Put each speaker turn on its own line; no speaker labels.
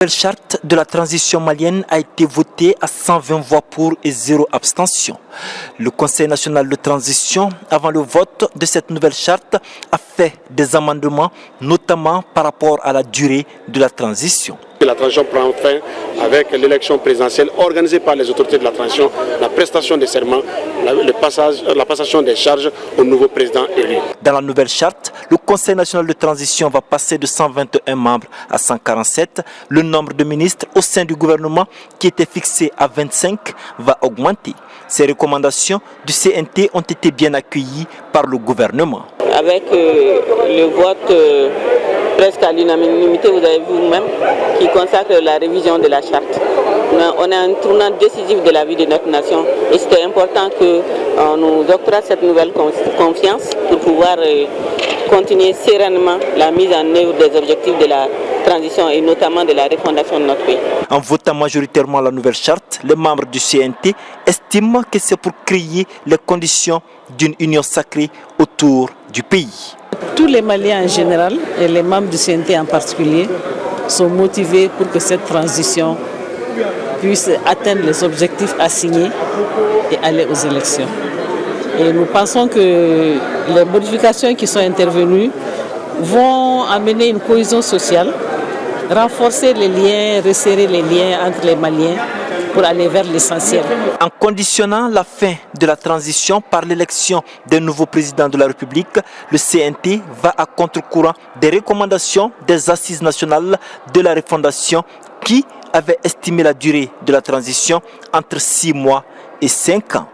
La nouvelle charte de la transition malienne a été votée à 120 voix pour et 0 abstention. Le Conseil national de transition, avant le vote de cette nouvelle charte, a fait des amendements, notamment par rapport à la durée de la transition.
La transition prend fin avec l'élection présidentielle organisée par les autorités de la transition, la prestation des serments, la passation des charges au nouveau président élu.
Dans la nouvelle charte, le Conseil national de transition va passer de 121 membres à 147. Le nombre de ministres au sein du gouvernement, qui était fixé à 25, va augmenter. Ces recommandations du CNT ont été bien accueillies par le gouvernement.
Avec le vote presque à l'unanimité, vous avez vu vous-même, qui consacre la révision de la charte. On a un tournant décisif de la vie de notre nation et c'était important qu'on nous octroie cette nouvelle confiance pour pouvoir continuer sereinement la mise en œuvre des objectifs de la transition et notamment de la refondation de notre pays.
En votant majoritairement la nouvelle charte, les membres du CNT estiment que c'est pour créer les conditions d'une union sacrée autour du pays.
Tous les Maliens en général et les membres du CNT en particulier sont motivés pour que cette transition puisse atteindre les objectifs assignés et aller aux élections. Et nous pensons que les modifications qui sont intervenues vont amener une cohésion sociale, renforcer les liens, resserrer les liens entre les Maliens pour aller vers l'essentiel.
En conditionnant la fin de la transition par l'élection d'un nouveau président de la République, le CNT va à contre-courant des recommandations des assises nationales de la refondation qui avaient estimé la durée de la transition entre 6 mois et 5 ans.